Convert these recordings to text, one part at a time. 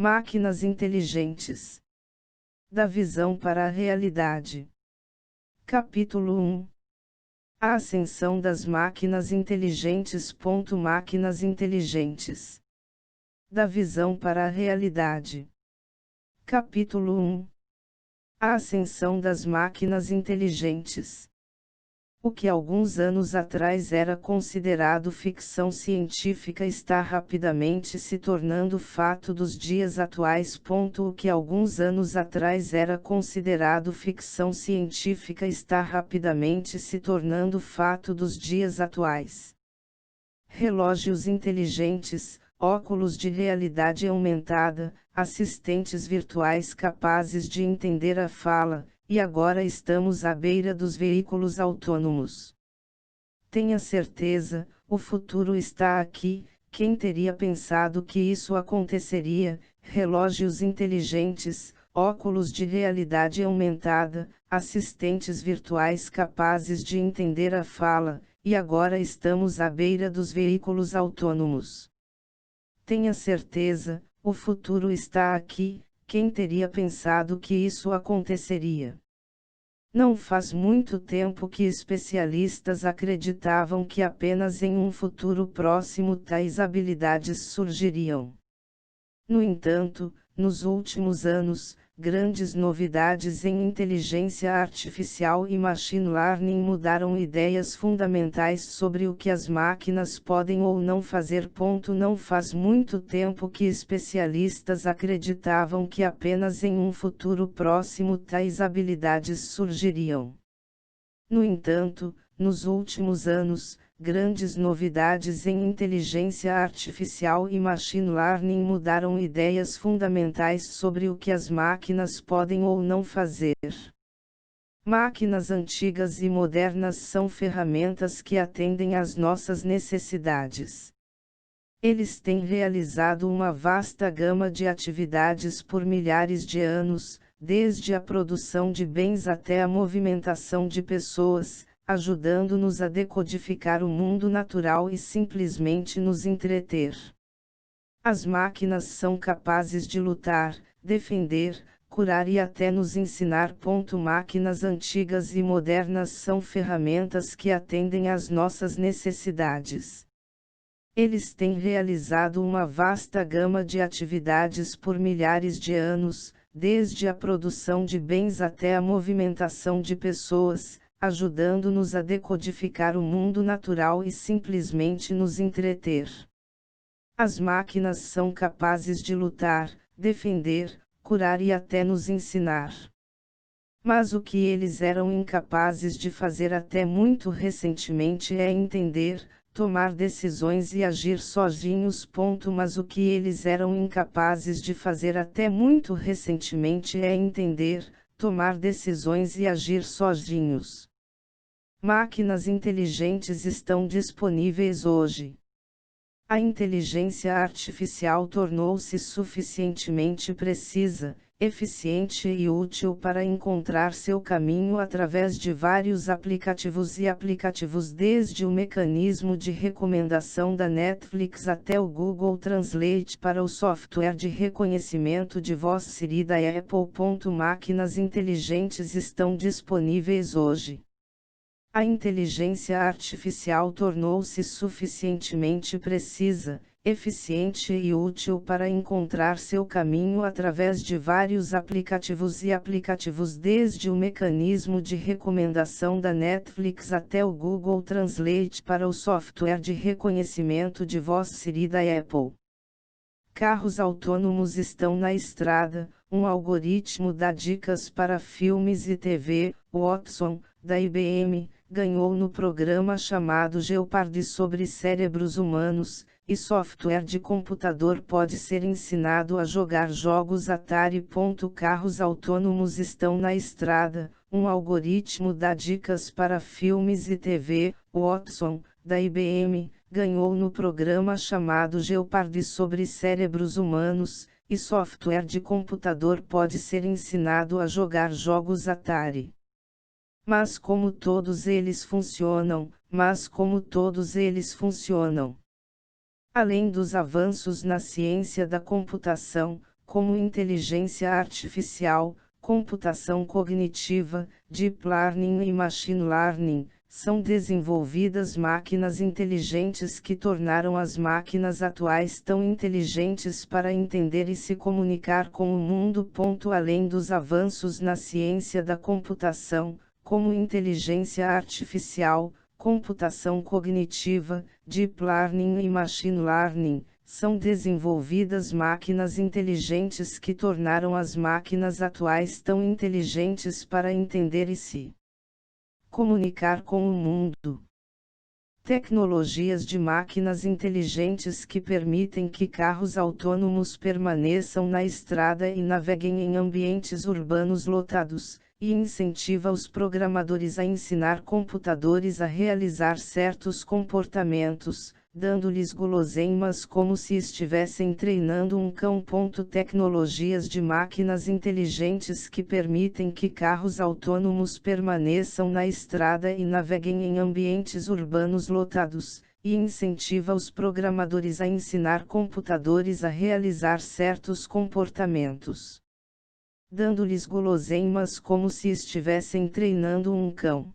Máquinas inteligentes. Da visão para a realidade. Capítulo 1. A ascensão das máquinas inteligentes. Máquinas inteligentes. Da visão para a realidade. Capítulo 1. A ascensão das máquinas inteligentes. O que alguns anos atrás era considerado ficção científica está rapidamente se tornando fato dos dias atuais. O que alguns anos atrás era considerado ficção científica está rapidamente se tornando fato dos dias atuais. Relógios inteligentes, óculos de realidade aumentada, assistentes virtuais capazes de entender a fala. E agora estamos à beira dos veículos autônomos. Tenha certeza, o futuro está aqui. Quem teria pensado que isso aconteceria? Relógios inteligentes, óculos de realidade aumentada, assistentes virtuais capazes de entender a fala, e agora estamos à beira dos veículos autônomos. Tenha certeza, o futuro está aqui. Quem teria pensado que isso aconteceria? Não faz muito tempo que especialistas acreditavam que apenas em um futuro próximo tais habilidades surgiriam. No entanto, nos últimos anos, grandes novidades em inteligência artificial e machine learning mudaram ideias fundamentais sobre o que as máquinas podem ou não fazer. Não faz muito tempo que especialistas acreditavam que apenas em um futuro próximo tais habilidades surgiriam. No entanto, nos últimos anos, grandes novidades em inteligência artificial e machine learning mudaram ideias fundamentais sobre o que as máquinas podem ou não fazer. Máquinas antigas e modernas são ferramentas que atendem às nossas necessidades. Eles têm realizado uma vasta gama de atividades por milhares de anos, desde a produção de bens até a movimentação de pessoas, ajudando-nos a decodificar o mundo natural e simplesmente nos entreter. As máquinas são capazes de lutar, defender, curar e até nos ensinar. Máquinas antigas e modernas são ferramentas que atendem às nossas necessidades. Eles têm realizado uma vasta gama de atividades por milhares de anos, desde a produção de bens até a movimentação de pessoas, ajudando-nos a decodificar o mundo natural e simplesmente nos entreter. As máquinas são capazes de lutar, defender, curar e até nos ensinar. Mas o que eles eram incapazes de fazer até muito recentemente é entender, tomar decisões e agir sozinhos. Mas o que eles eram incapazes de fazer até muito recentemente é entender, tomar decisões e agir sozinhos. Máquinas inteligentes estão disponíveis hoje. A inteligência artificial tornou-se suficientemente precisa, eficiente e útil para encontrar seu caminho através de vários aplicativos desde o mecanismo de recomendação da Netflix até o Google Translate para o software de reconhecimento de voz Siri da Apple. Máquinas inteligentes estão disponíveis hoje. A inteligência artificial tornou-se suficientemente precisa, eficiente e útil para encontrar seu caminho através de vários aplicativos desde o mecanismo de recomendação da Netflix até o Google Translate para o software de reconhecimento de voz Siri da Apple. Carros autônomos estão na estrada. Um algoritmo dá dicas para filmes e TV. Watson, da IBM, ganhou no programa chamado Jeopardy sobre cérebros humanos, e software de computador pode ser ensinado a jogar jogos Atari. Carros autônomos estão na estrada. Um algoritmo dá dicas para filmes e TV. Watson, da IBM, ganhou no programa chamado Jeopardy sobre cérebros humanos, e software de computador pode ser ensinado a jogar jogos Atari. Mas como todos eles funcionam. Além dos avanços na ciência da computação, como inteligência artificial, computação cognitiva, deep learning e machine learning, são desenvolvidas máquinas inteligentes que tornaram as máquinas atuais tão inteligentes para entender e se comunicar com o mundo. Além dos avanços na ciência da computação, como inteligência artificial, computação cognitiva, deep learning e machine learning, são desenvolvidas máquinas inteligentes que tornaram as máquinas atuais tão inteligentes para entender e se comunicar com o mundo. Tecnologias de máquinas inteligentes que permitem que carros autônomos permaneçam na estrada e naveguem em ambientes urbanos lotados, e incentiva os programadores a ensinar computadores a realizar certos comportamentos, dando-lhes guloseimas como se estivessem treinando um cão. Tecnologias de máquinas inteligentes que permitem que carros autônomos permaneçam na estrada e naveguem em ambientes urbanos lotados, e incentiva os programadores a ensinar computadores a realizar certos comportamentos, dando-lhes guloseimas como se estivessem treinando um cão.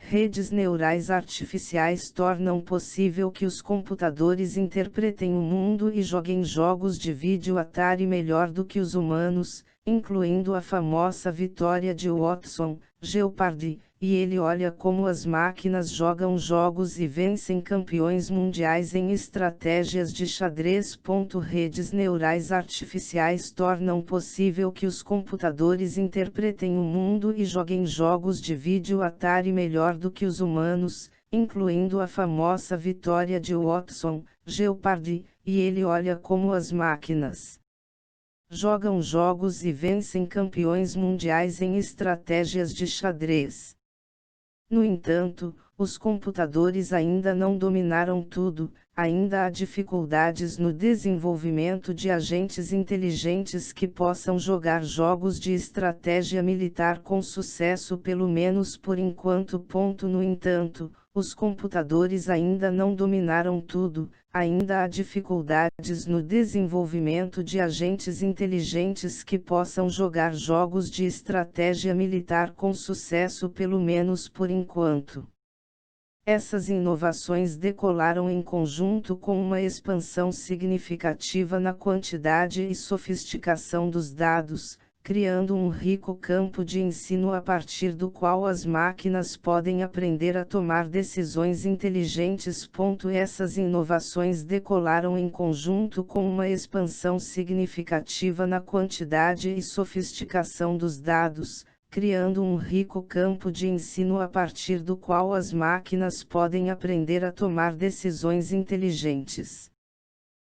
Redes neurais artificiais tornam possível que os computadores interpretem o mundo e joguem jogos de vídeo Atari melhor do que os humanos, incluindo a famosa vitória de Watson, Jeopardy, e ele olha como as máquinas jogam jogos e vencem campeões mundiais em estratégias de xadrez. Redes neurais artificiais tornam possível que os computadores interpretem o mundo e joguem jogos de vídeo Atari melhor do que os humanos, incluindo a famosa vitória de Watson, Jeopardy, e ele olha como as máquinas jogam jogos e vencem campeões mundiais em estratégias de xadrez. No entanto, os computadores ainda não dominaram tudo, ainda há dificuldades no desenvolvimento de agentes inteligentes que possam jogar jogos de estratégia militar com sucesso, pelo menos por enquanto. No entanto, os computadores ainda não dominaram tudo, ainda há dificuldades no desenvolvimento de agentes inteligentes que possam jogar jogos de estratégia militar com sucesso, pelo menos por enquanto. Essas inovações decolaram em conjunto com uma expansão significativa na quantidade e sofisticação dos dados, criando um rico campo de ensino a partir do qual as máquinas podem aprender a tomar decisões inteligentes. Essas inovações decolaram em conjunto com uma expansão significativa na quantidade e sofisticação dos dados, criando um rico campo de ensino a partir do qual as máquinas podem aprender a tomar decisões inteligentes.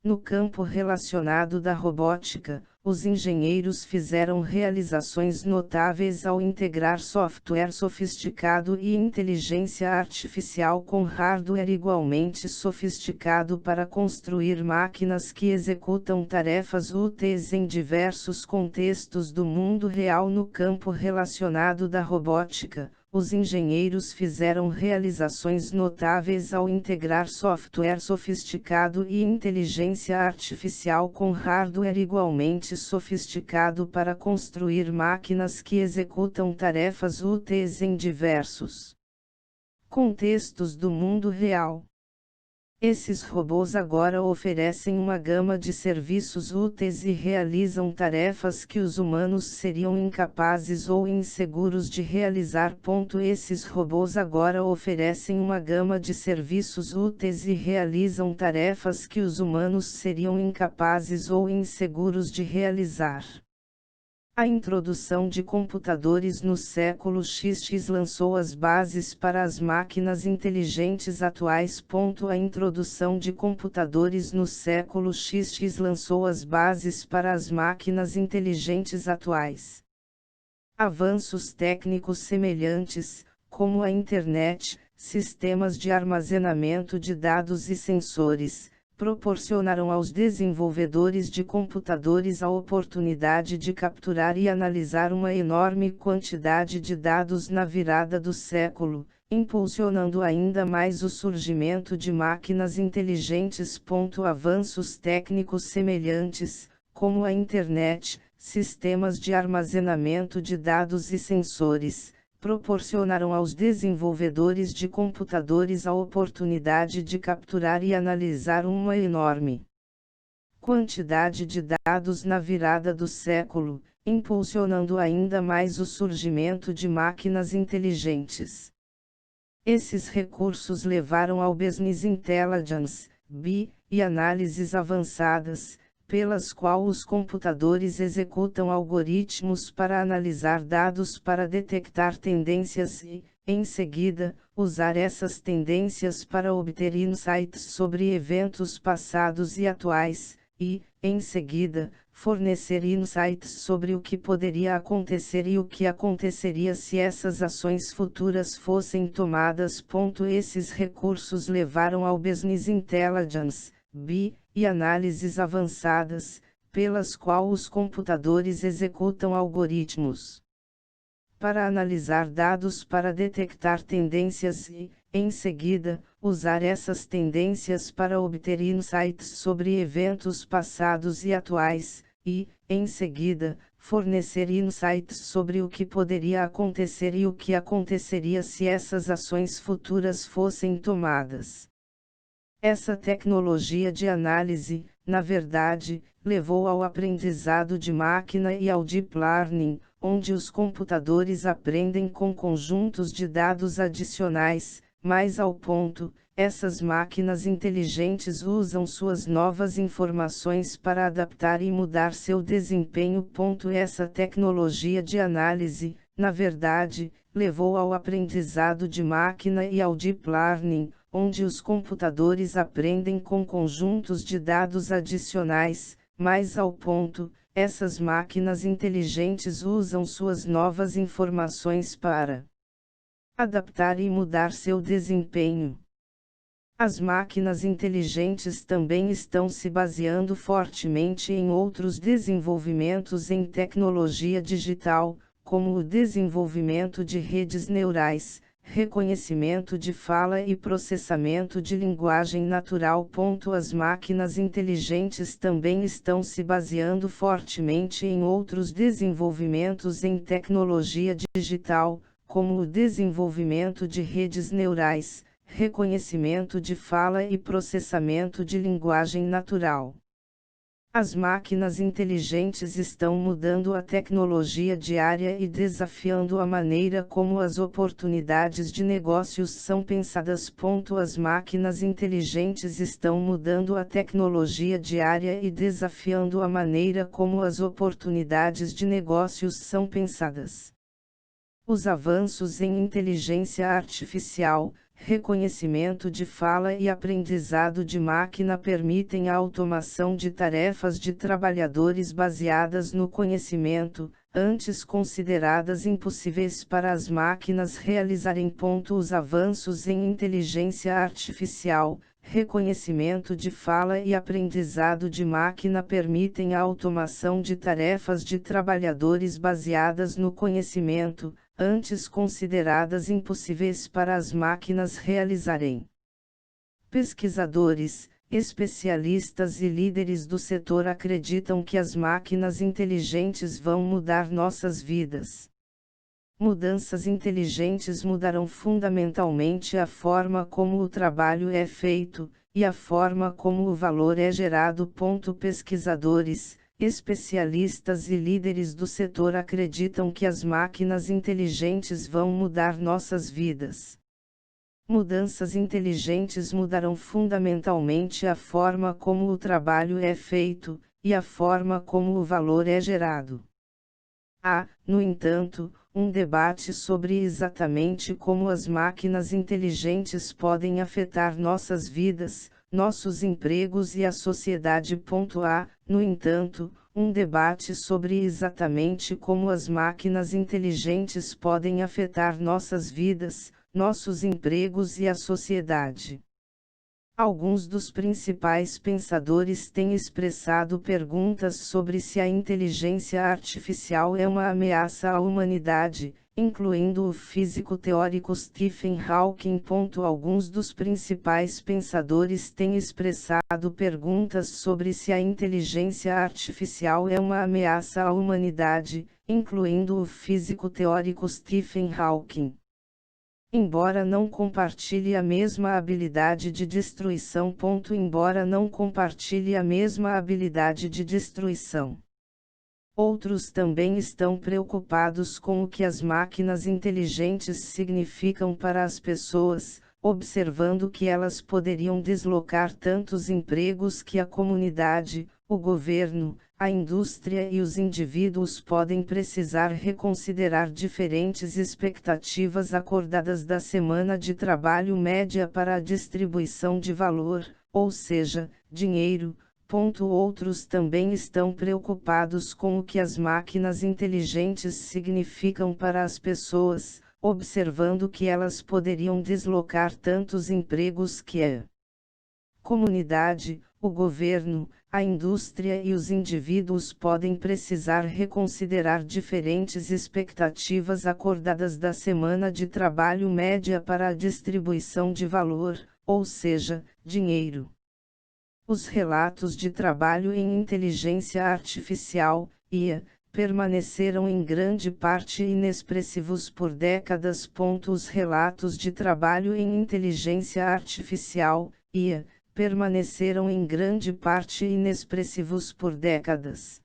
No campo relacionado da robótica, os engenheiros fizeram realizações notáveis ao integrar software sofisticado e inteligência artificial com hardware igualmente sofisticado para construir máquinas que executam tarefas úteis em diversos contextos do mundo real. No campo relacionado da robótica, os engenheiros fizeram realizações notáveis ao integrar software sofisticado e inteligência artificial com hardware igualmente sofisticado para construir máquinas que executam tarefas úteis em diversos contextos do mundo real. Esses robôs agora oferecem uma gama de serviços úteis e realizam tarefas que os humanos seriam incapazes ou inseguros de realizar. Esses robôs agora oferecem uma gama de serviços úteis e realizam tarefas que os humanos seriam incapazes ou inseguros de realizar. A introdução de computadores no século XX lançou as bases para as máquinas inteligentes atuais. A introdução de computadores no século XX lançou as bases para as máquinas inteligentes atuais. Avanços técnicos semelhantes, como a internet, sistemas de armazenamento de dados e sensores, proporcionaram aos desenvolvedores de computadores a oportunidade de capturar e analisar uma enorme quantidade de dados na virada do século, impulsionando ainda mais o surgimento de máquinas inteligentes. Avanços técnicos semelhantes, como a internet, sistemas de armazenamento de dados e sensores, proporcionaram aos desenvolvedores de computadores a oportunidade de capturar e analisar uma enorme quantidade de dados na virada do século, impulsionando ainda mais o surgimento de máquinas inteligentes. Esses recursos levaram ao Business Intelligence, BI, e análises avançadas, pelas quais os computadores executam algoritmos para analisar dados para detectar tendências e, em seguida, usar essas tendências para obter insights sobre eventos passados e atuais, e, em seguida, fornecer insights sobre o que poderia acontecer e o que aconteceria se essas ações futuras fossem tomadas. Esses recursos levaram ao Business Intelligence, BI, e análises avançadas, pelas quais os computadores executam algoritmos para analisar dados para detectar tendências e, em seguida, usar essas tendências para obter insights sobre eventos passados e atuais, e, em seguida, fornecer insights sobre o que poderia acontecer e o que aconteceria se essas ações futuras fossem tomadas. Essa tecnologia de análise, na verdade, levou ao aprendizado de máquina e ao deep learning, onde os computadores aprendem com conjuntos de dados adicionais. Mais ao ponto, essas máquinas inteligentes usam suas novas informações para adaptar e mudar seu desempenho. Essa tecnologia de análise, na verdade, levou ao aprendizado de máquina e ao deep learning, onde os computadores aprendem com conjuntos de dados adicionais. Mais ao ponto, essas máquinas inteligentes usam suas novas informações para adaptar e mudar seu desempenho. As máquinas inteligentes também estão se baseando fortemente em outros desenvolvimentos em tecnologia digital, como o desenvolvimento de redes neurais, reconhecimento de fala e processamento de linguagem natural. As máquinas inteligentes também estão se baseando fortemente em outros desenvolvimentos em tecnologia digital, como o desenvolvimento de redes neurais, reconhecimento de fala e processamento de linguagem natural. As máquinas inteligentes estão mudando a tecnologia diária e desafiando a maneira como as oportunidades de negócios são pensadas. As máquinas inteligentes estão mudando a tecnologia diária e desafiando a maneira como as oportunidades de negócios são pensadas. Os avanços em inteligência artificial, reconhecimento de fala e aprendizado de máquina permitem a automação de tarefas de trabalhadores baseadas no conhecimento, antes consideradas impossíveis para as máquinas realizarem. Os avanços em inteligência artificial, reconhecimento de fala e aprendizado de máquina permitem a automação de tarefas de trabalhadores baseadas no conhecimento, antes consideradas impossíveis para as máquinas realizarem. Pesquisadores, especialistas e líderes do setor acreditam que as máquinas inteligentes vão mudar nossas vidas. Mudanças inteligentes mudarão fundamentalmente a forma como o trabalho é feito, e a forma como o valor é gerado. Pesquisadores, especialistas e líderes do setor acreditam que as máquinas inteligentes vão mudar nossas vidas. Mudanças inteligentes mudarão fundamentalmente a forma como o trabalho é feito, e a forma como o valor é gerado. Há, no entanto, um debate sobre exatamente como as máquinas inteligentes podem afetar nossas vidas, nossos empregos e a sociedade. Há, no entanto, um debate sobre exatamente como as máquinas inteligentes podem afetar nossas vidas, nossos empregos e a sociedade. Alguns dos principais pensadores têm expressado perguntas sobre se a inteligência artificial é uma ameaça à humanidade, incluindo o físico teórico Stephen Hawking. Alguns dos principais pensadores têm expressado perguntas sobre se a inteligência artificial é uma ameaça à humanidade, incluindo o físico teórico Stephen Hawking. Embora não compartilhe a mesma habilidade de destruição. Embora não compartilhe a mesma habilidade de destruição. Outros também estão preocupados com o que as máquinas inteligentes significam para as pessoas, observando que elas poderiam deslocar tantos empregos que a comunidade, o governo, a indústria e os indivíduos podem precisar reconsiderar diferentes expectativas acordadas da semana de trabalho média para a distribuição de valor, ou seja, dinheiro. Outros também estão preocupados com o que as máquinas inteligentes significam para as pessoas, observando que elas poderiam deslocar tantos empregos que a comunidade, o governo, a indústria e os indivíduos podem precisar reconsiderar diferentes expectativas acordadas da semana de trabalho média para a distribuição de valor, ou seja, dinheiro. Os relatos de trabalho em inteligência artificial, IA, permaneceram em grande parte inexpressivos por décadas. Os relatos de trabalho em inteligência artificial, IA, permaneceram em grande parte inexpressivos por décadas.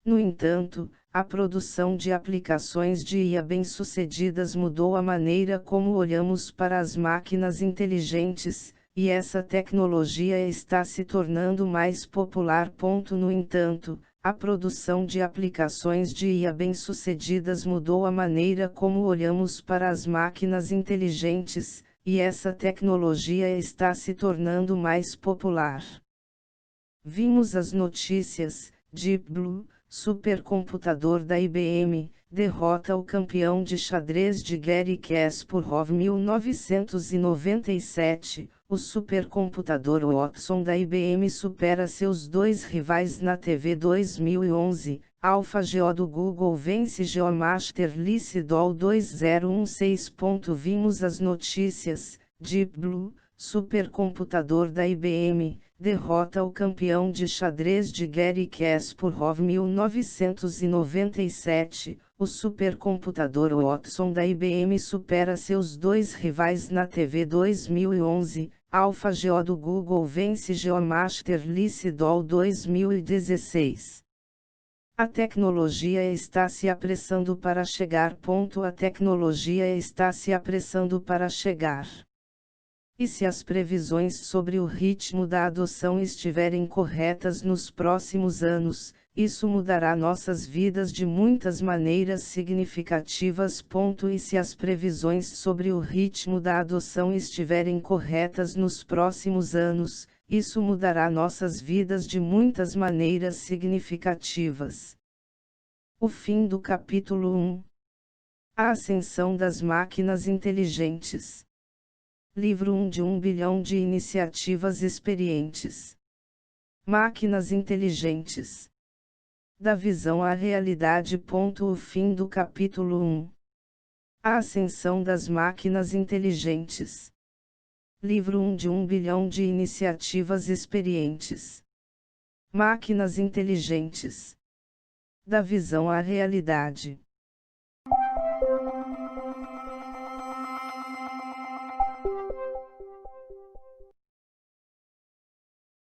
No entanto, a produção de aplicações de IA bem-sucedidas mudou a maneira como olhamos para as máquinas inteligentes, e essa tecnologia está se tornando mais popular. No entanto, a produção de aplicações de IA bem-sucedidas mudou a maneira como olhamos para as máquinas inteligentes, e essa tecnologia está se tornando mais popular. Vimos as notícias: Deep Blue, supercomputador da IBM, derrota o campeão de xadrez de Garry Kasparov. 1997, o supercomputador Watson da IBM supera seus dois rivais na TV. 2011, AlphaGo do Google vence GeoMaster Lichdol 2016. Vimos as notícias: Deep Blue, supercomputador da IBM, derrota o campeão de xadrez de Garry Kasparov. 1997, o supercomputador Watson da IBM supera seus dois rivais na TV. 2011, AlphaGo do Google vence GeoMaster Lichdol 2016. A tecnologia está se apressando para chegar. A tecnologia está se apressando para chegar. E se as previsões sobre o ritmo da adoção estiverem corretas nos próximos anos, isso mudará nossas vidas de muitas maneiras significativas. E se as previsões sobre o ritmo da adoção estiverem corretas nos próximos anos, isso mudará nossas vidas de muitas maneiras significativas. O fim do capítulo 1. A ascensão das máquinas inteligentes. Livro 1 de 1 bilhão de iniciativas experientes. Máquinas inteligentes. Da visão à realidade. O fim do capítulo 1. A ascensão das máquinas inteligentes. Livro 1 de 1 bilhão de iniciativas experientes. Máquinas inteligentes. Da visão à realidade.